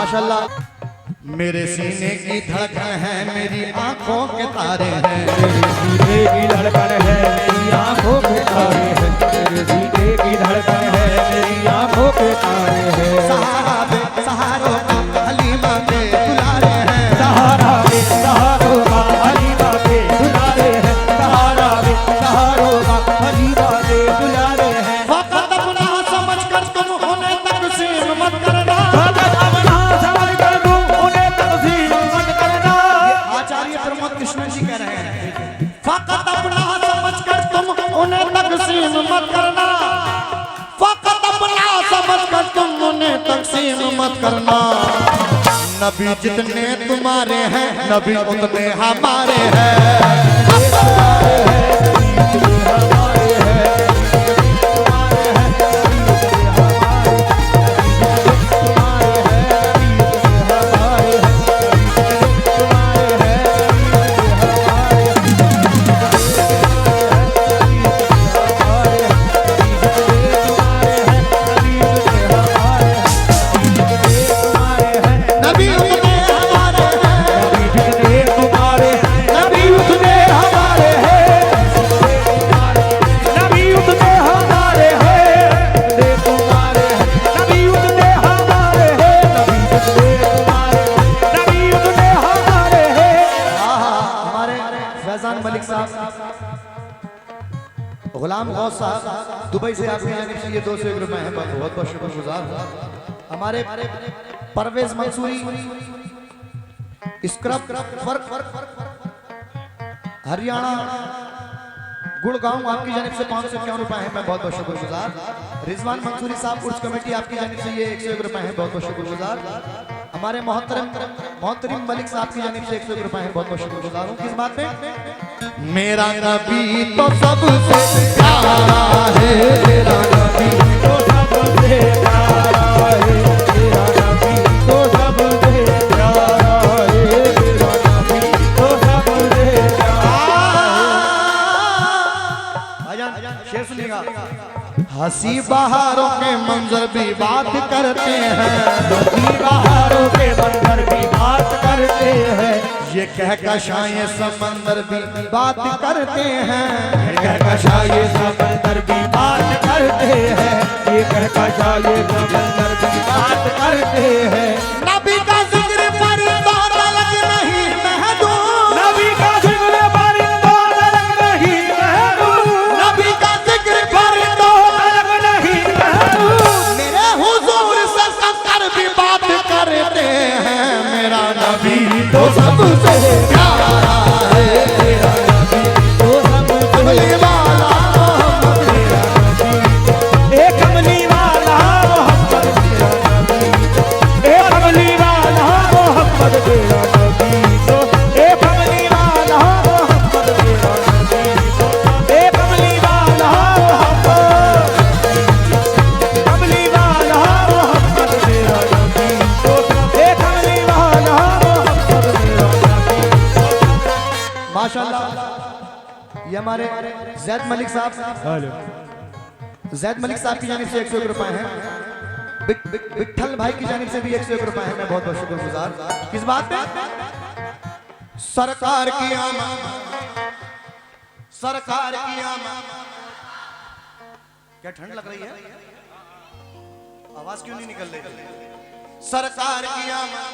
माशाल्लाह। मेरे सीने की धड़कन है मेरी आंखों के तारे हैं, मेरे सीने की धड़कन है मेरी आंखों के तारे हैं, मेरे सीने की धड़कन है मेरी आंखों के तारे हैं। सहारे सहारों का हलीमा के दुलारे हैं, सहारा में सहारों का हलीमा के दुलारे हैं, सहारा में सहारों का हलीमा के दुलारे हैं। वक़्त अपना समझ कर तुम उन्हें तक़सीम मत करना, वक़्त अपना समझ कर तुम उन्हें तक़सीम मत करना। आचार्य प्रमोद कृष्ण जी कह रहे हैं, वक़्त अपना समझ कर तुम उन्हें तक़सीम मत करना, वक़्त अपना समझ कर तुम उन्हें तक़सीम मत करना। नबी जितने तुम्हारे हैं नबी उतने हमारे हैं। गुलाम गौस साहब दुबई से आपकी जानिब से ये 201 रुपए हैं, बहुत बहुत शुक्रगुजार हूँ। हमारे परवेज मंसूरी स्क्रब हरियाणा गुड़गांव आपकी जानिब से 551 रुपए हैं, मैं बहुत बहुत शुक्रगुजार। रिजवान मंसूरी साहब उर्स कमेटी आपकी जानिब से ये 101 रुपए हैं, बहुत बहुत शुक्रगुजार। हमारे मोहतरम मलिक साहब की जानिब से 101 रुपए हैं, बहुत बहुत शुक्रगुजार हूँ। किस बात पे? मेरा नबी तो सबसे प्यारा है, मेरा नबी तो सबसे प्यारा है, मेरा नबी तो सबसे प्यारा है, मेरा नबी तो सबसे प्यारा है। भाईजान शेर सुनिएगा। हंसी बहारों के मंजर भी बात करते हैं, हंसी बहारों के मंजर भी बात करते हैं, ये कहकशाएं समंदर भी बात करते हैं, ये कहकशाएं समंदर भी बात करते हैं, ये कहकशाएं समंदर भी बात करते हैं। नबी का जिक्र परिंदों अलग नहीं महदूद, नबी का जिक्र परिंदों अलग नहीं महदूद, नबी का जिक्र परिंदों अलग नहीं महदूद, मेरे हुजूर से शंकर भी बात करते हैं, मेरा नबी तो सबसे प्यारा है, मेरा नबी तो सबसे वाला मोहम्मद, मेरा नबी एक कमली वाला मोहम्मद, मेरा नबी एक कमली वाला मोहम्मद, मेरा नबी तो एक कमली वाला मोहम्मद, मेरा नबी तो एक कमली वाला मोहम्मद, कमली वाला मोहम्मद, मेरा नबी तो एक कमली वाला मोहम्मद, मेरा नबी। माशाल्लाह ये हमारे जैद मलिक साहब की जानिब से 101 रुपए हैं, विठल भाई की जानिब से भी 101 रुपए हैं, मैं बहुत बहुत शुक्रगुजार। किस बात पे? सरकार की आमद, सरकार की आमद। क्या ठंड लग रही है? आवाज क्यों नहीं निकल रही? सरकार की आमद,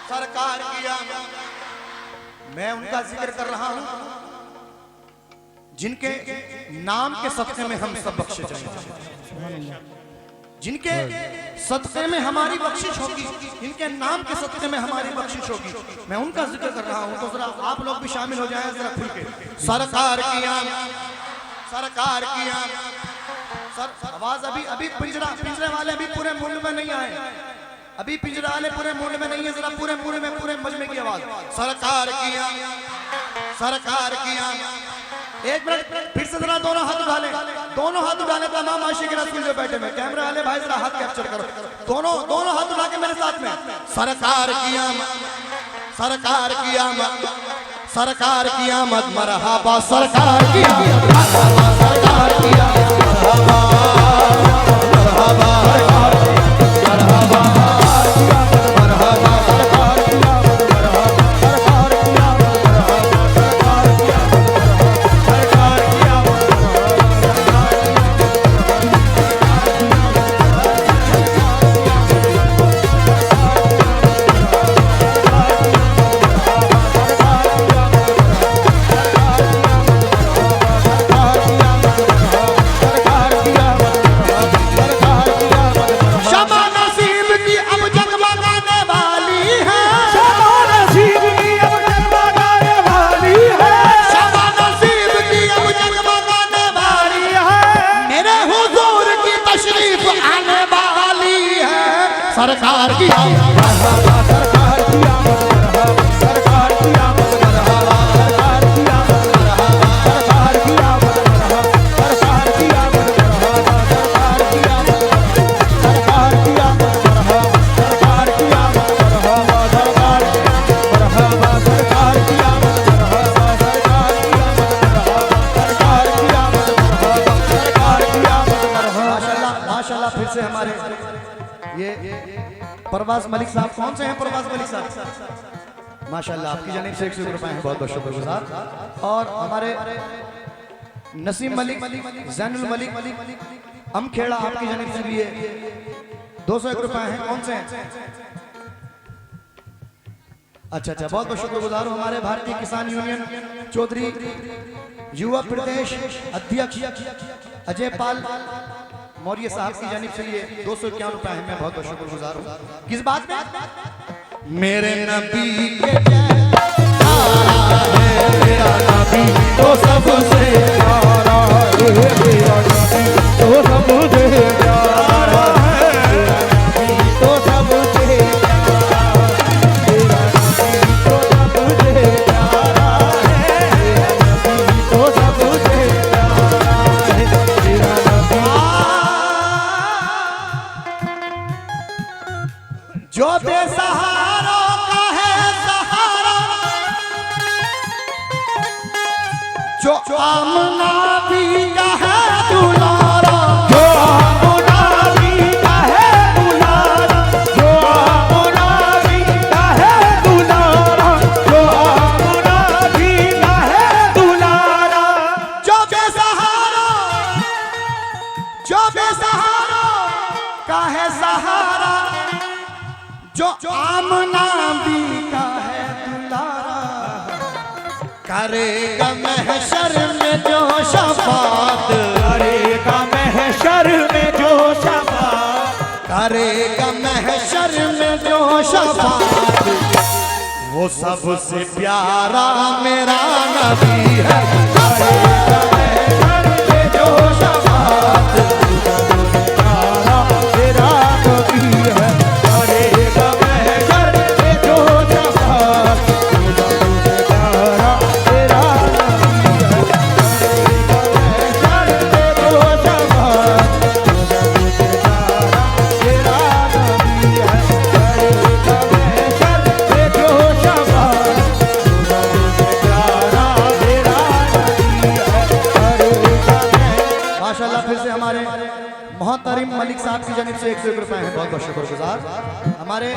सरकार की आमद। मैं उनका जिक्र कर रहा हूं जिनके नाम के सदक़े में हम सब बख्शे जाएंगे, जिनके सदक़े में हमारी बख्शिश होगी, जिनके नाम के सदक़े में हमारी बख्शिश होगी, मैं उनका जिक्र कर रहा हूं। तो जरा आप लोग भी शामिल हो जाएं जरा खुल के। सरकार की आमद, सरकार की आमद। आवाज अभी पिंजरे वाले अभी पूरे मुल्क में नहीं आए, अभी पिंजरा वाले पूरे मूड में नहीं है, जरा पूरे मूड में पूरे मजमे की आवाज। सरकार की आमद, सरकार की आमद। एक मिनट फिर से जरा दोनों हाथ उठा ले, दोनों हाथ उठा ले तमाम आशिक रसूल जो बैठे में, कैमरे वाले भाई जरा हाथ कैप्चर करो, दोनों हाथ उठा के मेरे साथ में। सरकार की आमद, सरकार की आमद, सरकार की आमद, मरहबा सरकार की आमद, मरहबा सरकार की आमद, मरहबा मरहबा मरहबा सरकार की मरहबा सरकार की आमद मरहबा सरकार की आमद मरहबा सरकार की आमद मरहबा सरकार की आमद मरहबा सरकार की आमद मरहबा सरकार की आमद सरकार की आमद मरहबा सरकार की आमद मरहबा सरकार मरहबा सरकार की आमद मरहबा सरकार की आमद मरहबा सरकार की आमद मरहबा सरकार की आमद मरहबा। माशाल्लाह माशाल्लाह। फिर से हमारे ये परवाज मलिक साहब, कौन से हैं परवाज मलिक साहब? माशाल्लाह, आपकी जानिब से 100 रुपए हैं, बहुत बहुत शुक्रगुजार। और हमारे नसीम मलिक, जैनुल मलिक अमखेड़ा, आपकी जानिब से भी ये 201 रुपए हैं, कौन से हैं? अच्छा अच्छा, बहुत बहुत शुक्रगुजार हूं। हमारे भारतीय किसान यूनियन चौधरी युवा प्रदेश अध्यक्ष अजय पाल मौर्य साहब की जानिब से ये 251 रुपए हैं, मैं बहुत बहुत शुक्रगुजार हूँ। किस बात में? मेरे नबी के मेरा नबी तो सबसे प्यारा है, मेरा नबी तो सबसे प्यारा है, मेरा नबी तो सबसे प्यारा है, मेरा नबी तो सबसे प्यारा है, मेरा नबी तो सबसे प्यारा है, मेरा नबी। जो बेसहारों का है सहारा, जो आमना भी का है दुलारा, जो आमना भी का है दुलारा, जो आमना भी का है दुलारा, जो आमना भी का है दुलारा, जो बेसहारों का है सहारा, जो आमना भी का है दुलारा, करेगा महशर में जो शफात, करेगा महशर में जो शफाअत, करेगा महशर में जो शफात, वो सबसे प्यारा मेरा नबी है। करेगा महशर में जो शफाअत, प्यारा मेरा नबी है, करेगा महशर में जो शफाअत, सबसे प्यारा मेरा नबी है, करेगा महशर में जो शफाअत, सबसे प्यारा मेरा नबी है, करेगा महशर में जो शफाअत, सबसे प्यारा मेरा नबी है, करेगा। माशाल्लाह। फिर से हमारे मोहतरम मलिक साहब की जानिब से 101 रुपए हैं, बहुत बहुत शुक्रगुजार। हमारे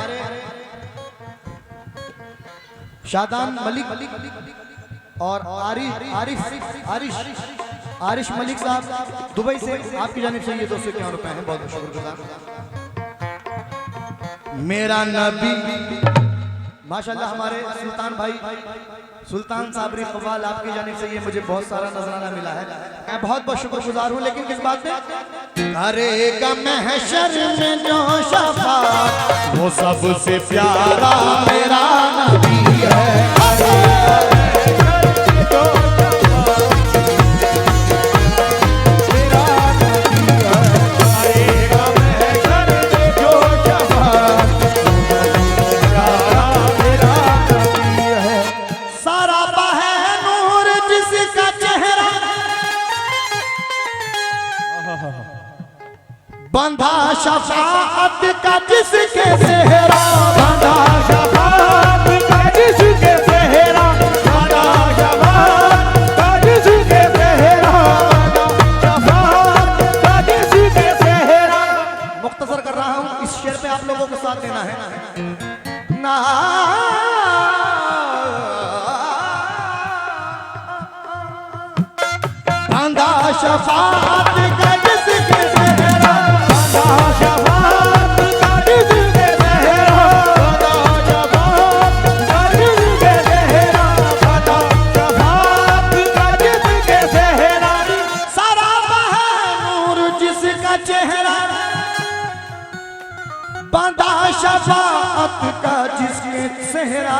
शादान मलिक और आरिश मलिक साहब दुबई से, आपकी जानिब से ये 251 रुपए हैं, बहुत बहुत शुक्रगुजार। मेरा नबी माशाल्लाह। हमारे सुल्तान भाई सुल्तान साबरी कवाल, आपकी जानिब से ये मुझे बहुत सारा नजराना मिला है, मैं बहुत बहुत शुक्रगुजार हूँ। लेकिन किस बात में? करेगा महशर में जो शफाअत, वो सबसे प्यारा मेरा नबी है। बंधा शफाअत का जिसके सेहरा, बंधा शफाअत का जिसके सेहरा, बंधा शफाअत का जिसके सेहरा, बंधा शफाअत का जिसके सेहरा। मुख्तसर कर रहा हूँ, इस शेर पे आप लोगों को साथ देना है ना। बंधा शफाअत का जिसके सेहरा, शफाअत का जिसके सेहरा,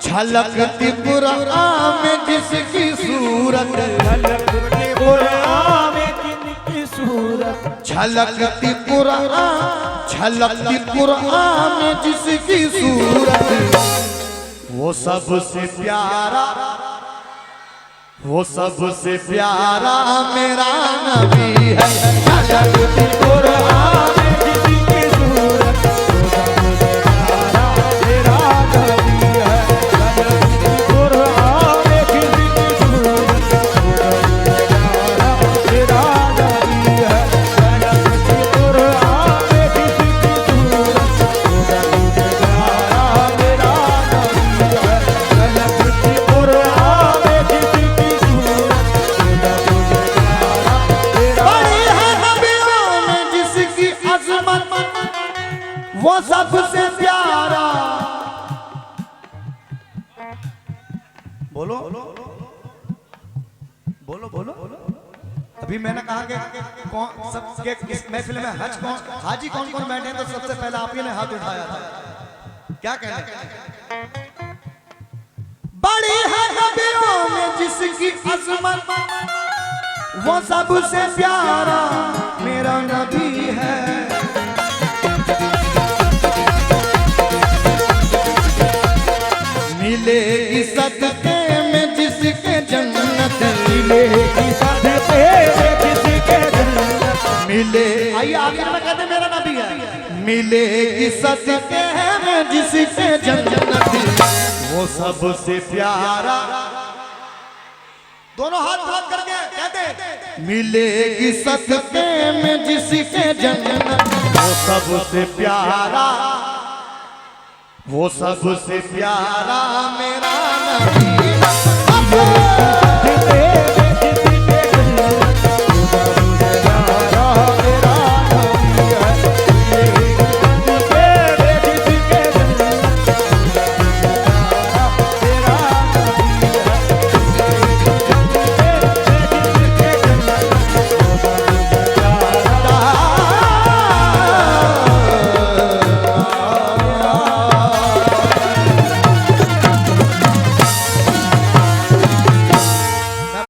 झलकती कुरान में जिसकी सूरत, झलकती कुरान में जिनकी सूरत, झलकती कुरान, झलकती कुरान में जिसकी सूरत, वो सबसे प्यारा, वो सबसे प्यारा मेरा नबी है। झलकती कुरान में जिसकी सूरत, वो सबसे प्यारा मेरा नबी है। झलकती कुरान में जिसकी सूरत, वो सबसे प्यारा मेरा नबी है। झलकती कुरान में जिसकी सूरत, वो सबसे प्यारा मेरा नबी है। झलकती कुरान में जिसकी सूरत, वो सबसे प्यारा मेरा बड़ी है नबियों में जिसकी अजमत, वो सबसे प्यारा। बोलो बोलो बोलो। अभी मैंने कहा कि कौन सब के इस महफिल में हज कौन, हाजी कौन कौन बैठे हैं, तो सबसे पहले आप ही ने हाथ उठाया था। क्या कहना? बड़ी है नबियों में जिसकी अजमत, वो सबसे प्यारा मेरा नबी है। मिलेगी सदके में जिसके जन्नत, मिलेगी सदके में जिसके जन्नत। मिले, आइए आखिर में कहते मेरा नबी है। मिलेगी सदके में जिसके जन्नत, वो सबसे प्यारा। दोनों हाथ हाथ करके कहते, मिलेगी सदके में जिसके जन्नत, वो सबसे प्यारा, वो सबसे प्यारा मेरा नबी।